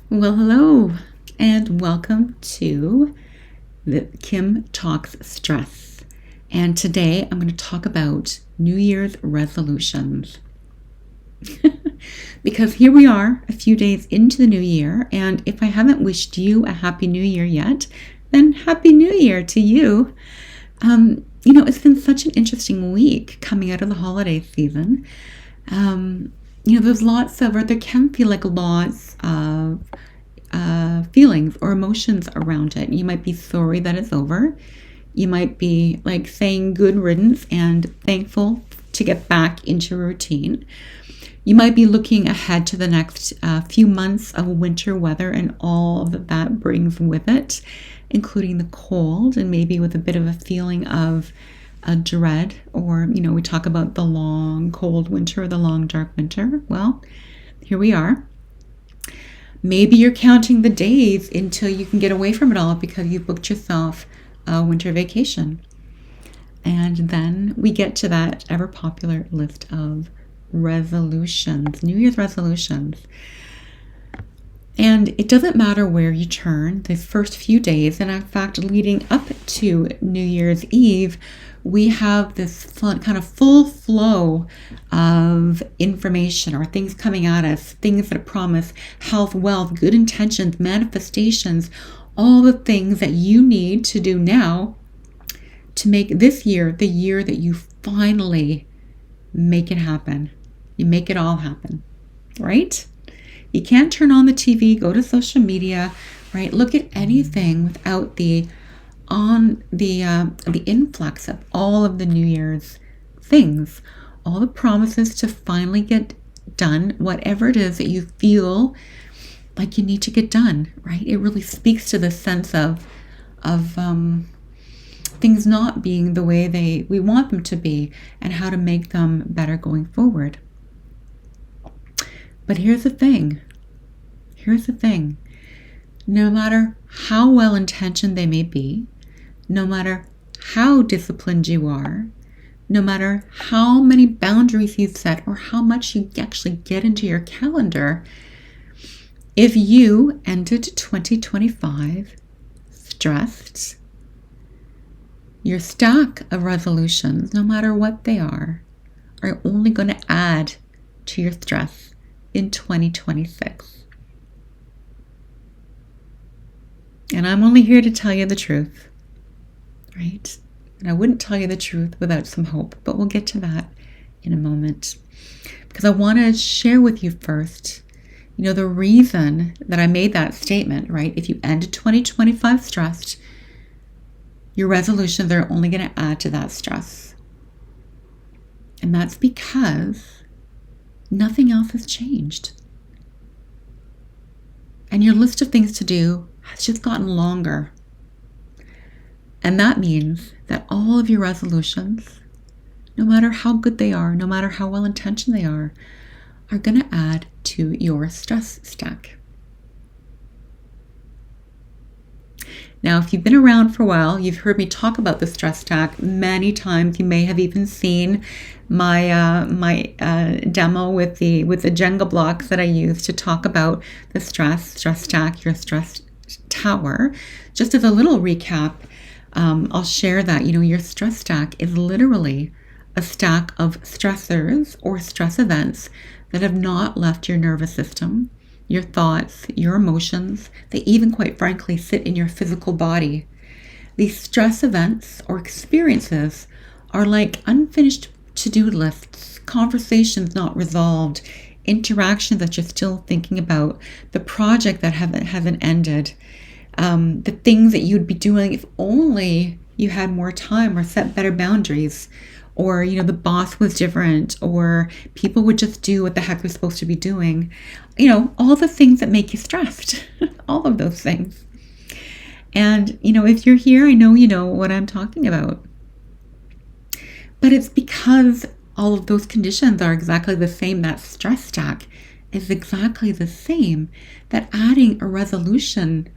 Well, hello, and welcome to the Kim Talks Stress. And today I'm going to talk about New Year's resolutions. Because here we are, a few days into the new year, and if I haven't wished you a Happy New Year yet, then Happy New Year to you. It's been such an interesting week coming out of the holiday season. There's there can feel like lots of feelings or emotions around it. You might be sorry that it's over. You might be like saying good riddance and thankful to get back into routine. You might be looking ahead to the next few months of winter weather and all that brings with it, including the cold, and maybe with a bit of a feeling of a dread, or, we talk about the long cold winter or the long dark winter. Well, here we are. Maybe you're counting the days until you can get away from it all because you booked yourself a winter vacation. And then we get to that ever popular list of resolutions, New Year's resolutions. And it doesn't matter where you turn, the first few days, and in fact, leading up to New Year's Eve, we have this kind of full flow of information or things coming at us, things that promise health, wealth, good intentions, manifestations, all the things that you need to do now to make this year the year that you finally make it happen. You make it all happen, right? You can't turn on the TV, go to social media, right? Look at anything without the influx of all of the New Year's things, all the promises to finally get done, whatever it is that you feel like you need to get done, right? It really speaks to the sense of things not being the way we want them to be and how to make them better going forward. But here's the thing. No matter how well-intentioned they may be, no matter how disciplined you are, no matter how many boundaries you've set or how much you actually get into your calendar, if you ended 2025 stressed, your stack of resolutions, no matter what they are only going to add to your stress in 2026. And I'm only here to tell you the truth, right? And I wouldn't tell you the truth without some hope, but we'll get to that in a moment. Because I want to share with you first, the reason that I made that statement, right? If you ended 2025 stressed, your resolutions are only going to add to that stress. And that's because nothing else has changed. And your list of things to do has just gotten longer. And that means that all of your resolutions, no matter how good they are, no matter how well-intentioned they are going to add to your stress stack. Now, if you've been around for a while, you've heard me talk about the stress stack many times. You may have even seen my demo with the Jenga blocks that I use to talk about the stress stack, your stress tower. Just as a little recap, I'll share that your stress stack is literally a stack of stressors or stress events that have not left your nervous system, your thoughts, your emotions. They even, quite frankly, sit in your physical body. These stress events or experiences are like unfinished to-do lists, conversations not resolved, interactions that you're still thinking about, the project that hasn't ended, the things that you'd be doing if only you had more time or set better boundaries, or the boss was different, or people would just do what the heck they're supposed to be doing. All the things that make you stressed. All of those things. And if you're here, I know you know what I'm talking about. But it's because all of those conditions are exactly the same. That stress stack is exactly the same. That adding a resolution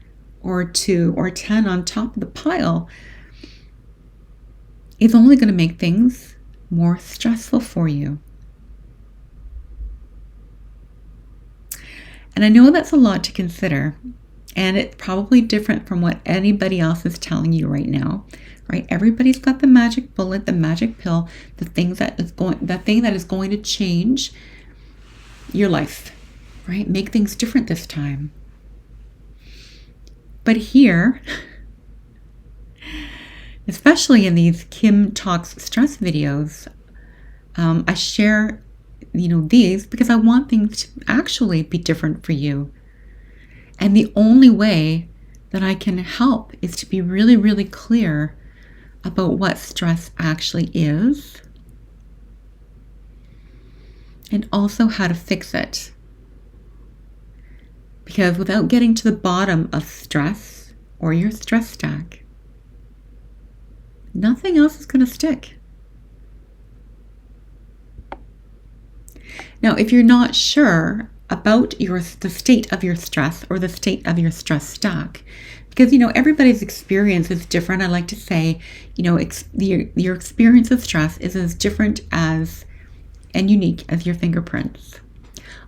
or 2 or 10 on top of the pile is only going to make things more stressful for you. And I know that's a lot to consider, and it's probably different from what anybody else is telling you right now, right? Everybody's got the magic bullet, the magic pill, the thing that is going to change your life, right? Make things different this time. But here, especially in these Kim Talks stress videos, I share, these because I want things to actually be different for you. And the only way that I can help is to be really, really clear about what stress actually is and also how to fix it. Because without getting to the bottom of stress or your stress stack, nothing else is going to stick. Now, if you're not sure about the state of your stress or the state of your stress stack, because everybody's experience is different. I like to say, your experience of stress is as different as and unique as your fingerprints.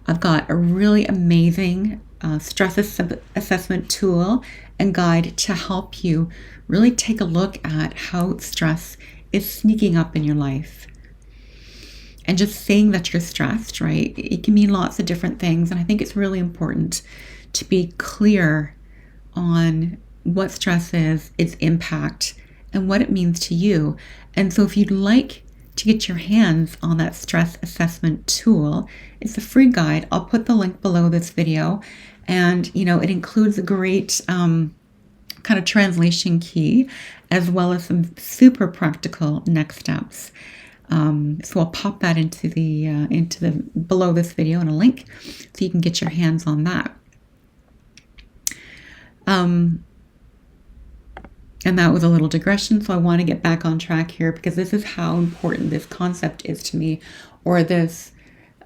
I've got a really amazing stress assessment tool and guide to help you really take a look at how stress is sneaking up in your life. And just saying that you're stressed, right? It can mean lots of different things. And I think it's really important to be clear on what stress is, its impact, and what it means to you. And so if you'd like to get your hands on that stress assessment tool, it's a free guide. I'll put the link below this video. And, it includes a great kind of translation key, as well as some super practical next steps. So I'll pop that into the below this video in a link, so you can get your hands on that. And that was a little digression, so I want to get back on track here because this is how important this concept is to me, or this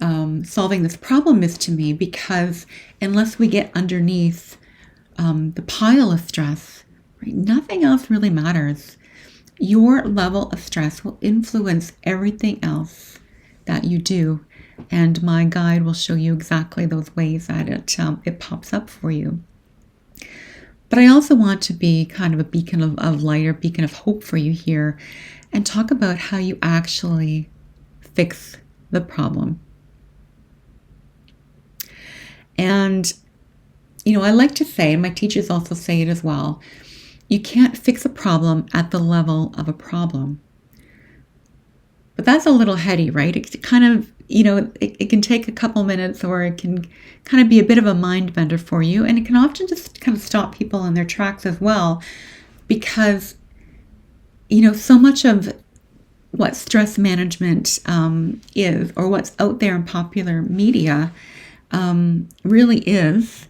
solving this problem is to me. Because unless we get underneath the pile of stress, right, nothing else really matters. Your level of stress will influence everything else that you do, and my guide will show you exactly those ways that it pops up for you. But I also want to be kind of a beacon of light, or beacon of hope for you here, and talk about how you actually fix the problem. And, I like to say, and my teachers also say it as well, you can't fix a problem at the level of a problem. But that's a little heady, right? It kind of, it can take a couple minutes, or it can kind of be a bit of a mind bender for you. And it can often just kind of stop people in their tracks as well. Because, so much of what stress management is, or what's out there in popular media, really is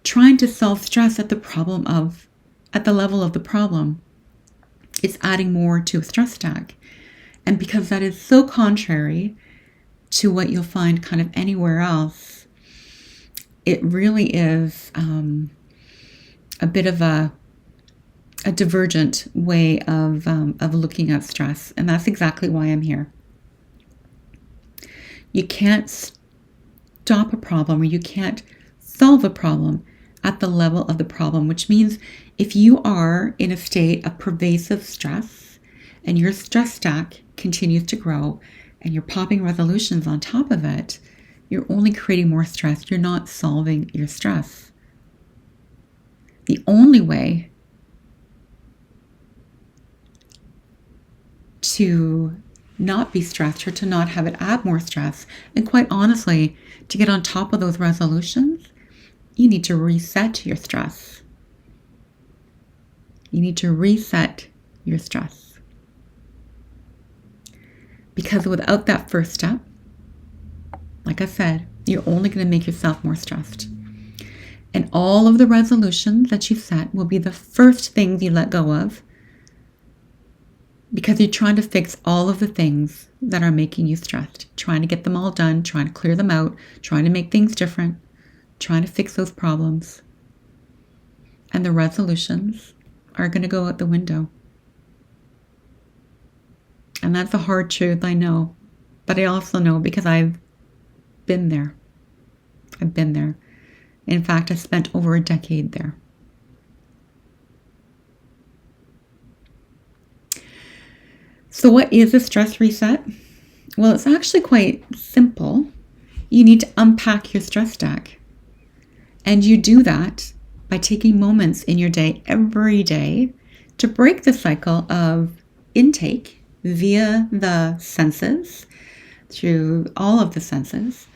trying to solve stress at the level of the problem. It's adding more to a stress stack. And because that is so contrary to what you'll find kind of anywhere else, it really is a bit of a divergent way of looking at stress. And that's exactly why I'm here. You can't stop a problem, or you can't solve a problem at the level of the problem, which means if you are in a state of pervasive stress and your stress stack continues to grow and you're popping resolutions on top of it, you're only creating more stress. You're not solving your stress. The only way to not be stressed, or to not have it add more stress, and quite honestly, to get on top of those resolutions, you need to reset your stress. You need to reset your stress. Because without that first step, like I said, you're only going to make yourself more stressed. And all of the resolutions that you set will be the first things you let go of, because you're trying to fix all of the things that are making you stressed, trying to get them all done, trying to clear them out, trying to make things different, trying to fix those problems. And the resolutions are going to go out the window. And that's a hard truth, I know. But I also know, because I've been there. I've been there. In fact, I spent over a decade there. So what is a stress reset? Well, it's actually quite simple. You need to unpack your stress stack. And you do that by taking moments in your day every day to break the cycle of intake via the senses, through all of the senses.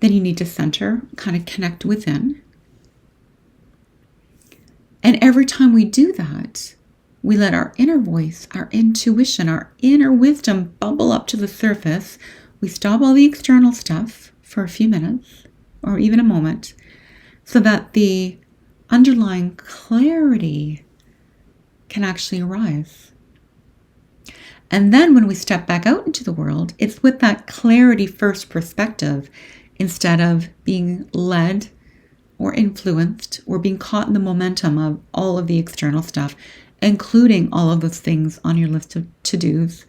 Then you need to center, kind of connect within. And every time we do that, we let our inner voice, our intuition, our inner wisdom bubble up to the surface. We stop all the external stuff for a few minutes or even a moment so that the underlying clarity can actually arise. And then when we step back out into the world, it's with that clarity first perspective instead of being led or influenced or being caught in the momentum of all of the external stuff, including all of those things on your list of to-dos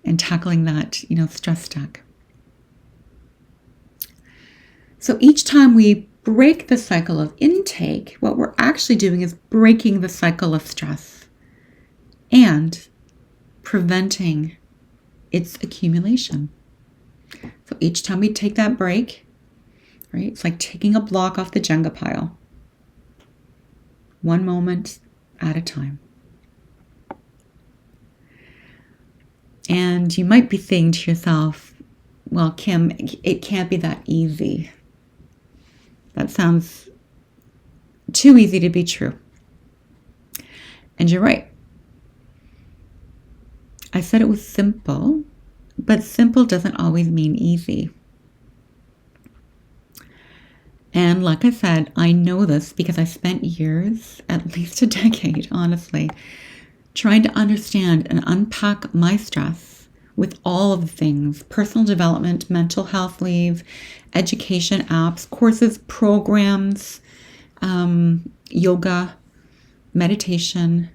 and tackling that, stress stack. So each time we break the cycle of intake, what we're actually doing is breaking the cycle of stress and preventing its accumulation. So each time we take that break, right, it's like taking a block off the Jenga pile, one moment at a time. And you might be saying to yourself, well, Kim, it can't be that easy. That sounds too easy to be true. And you're right. I said it was simple, but simple doesn't always mean easy. And like I said, I know this because I spent years, at least a decade, honestly, trying to understand and unpack my stress with all of the things: personal development, mental health leave, education apps, courses, programs, yoga, meditation,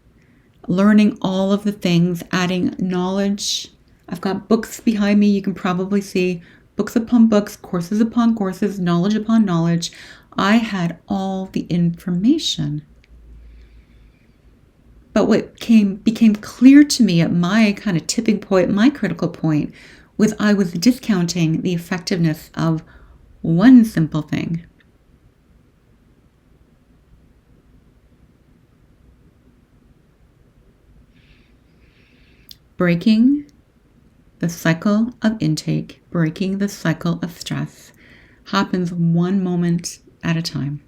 learning all of the things, adding knowledge. I've got books behind me. You can probably see books upon books, courses upon courses, knowledge upon knowledge. I had all the information. But what became clear to me at my kind of tipping point, my critical point, was I was discounting the effectiveness of one simple thing. Breaking the cycle of intake, breaking the cycle of stress happens one moment at a time.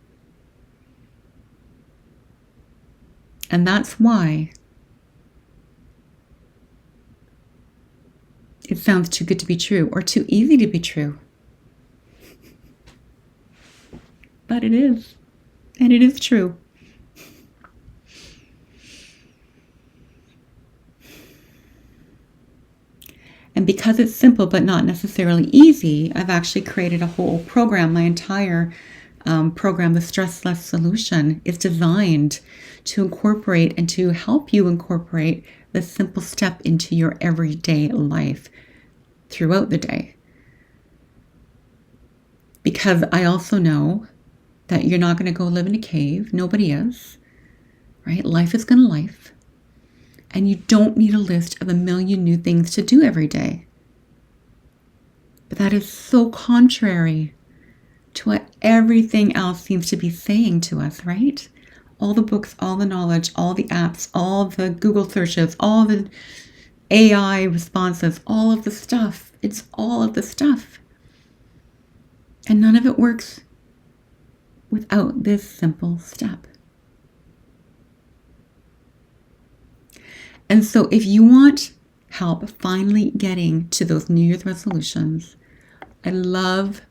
And that's why it sounds too good to be true or too easy to be true. But it is. And it is true. And because it's simple but not necessarily easy, I've actually created a whole program. My entire program, the Stress Less Solution, is designed to incorporate and to help you incorporate the simple step into your everyday life throughout the day. Because I also know that you're not going to go live in a cave. Nobody is, right? Life is going to life. And you don't need a list of a million new things to do every day. But that is so contrary to what everything else seems to be saying to us, right? All the books, all the knowledge, all the apps, all the Google searches, all the AI responses, all of the stuff. It's all of the stuff. And none of it works without this simple step. And so if you want help finally getting to those New Year's resolutions, I'd love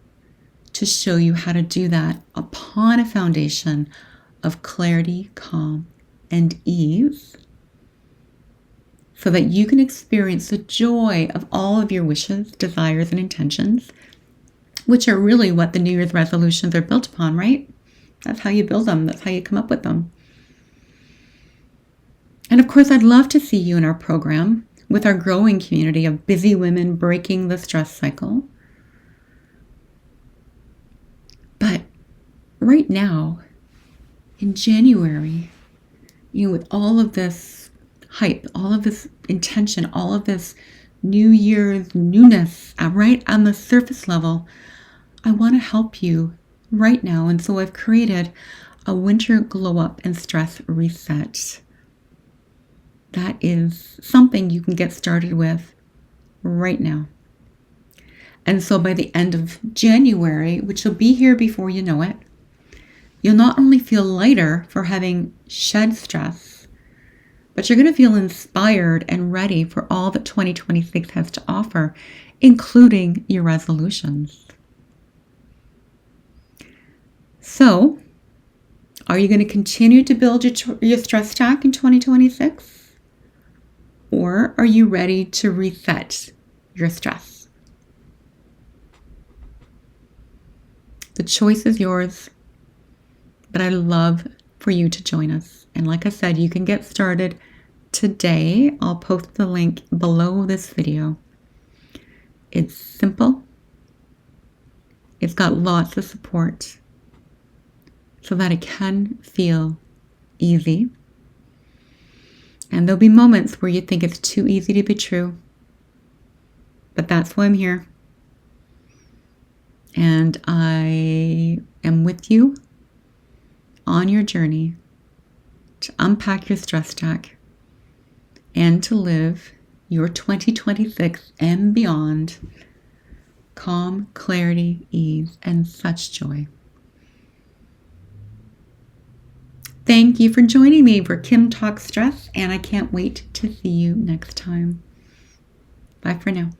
to show you how to do that upon a foundation of clarity, calm, and ease, so that you can experience the joy of all of your wishes, desires, and intentions, which are really what the New Year's resolutions are built upon, right? That's how you build them. That's how you come up with them. And of course, I'd love to see you in our program with our growing community of busy women breaking the stress cycle. But right now, in January, with all of this hype, all of this intention, all of this New Year's newness, right on the surface level, I want to help you right now. And so I've created a winter glow up and stress reset. That is something you can get started with right now. And so by the end of January, which will be here before you know it, you'll not only feel lighter for having shed stress, but you're going to feel inspired and ready for all that 2026 has to offer, including your resolutions. So, are you going to continue to build your stress stack in 2026? Or are you ready to reset your stress? The choice is yours, but I'd love for you to join us. And like I said, you can get started today. I'll post the link below this video. It's simple. It's got lots of support so that it can feel easy. And there'll be moments where you think it's too easy to be true. But that's why I'm here. And I am with you on your journey to unpack your stress stack and to live your 2026 and beyond calm, clarity, ease, and such joy. Thank you for joining me for Kim Talks Stress, and I can't wait to see you next time. Bye for now.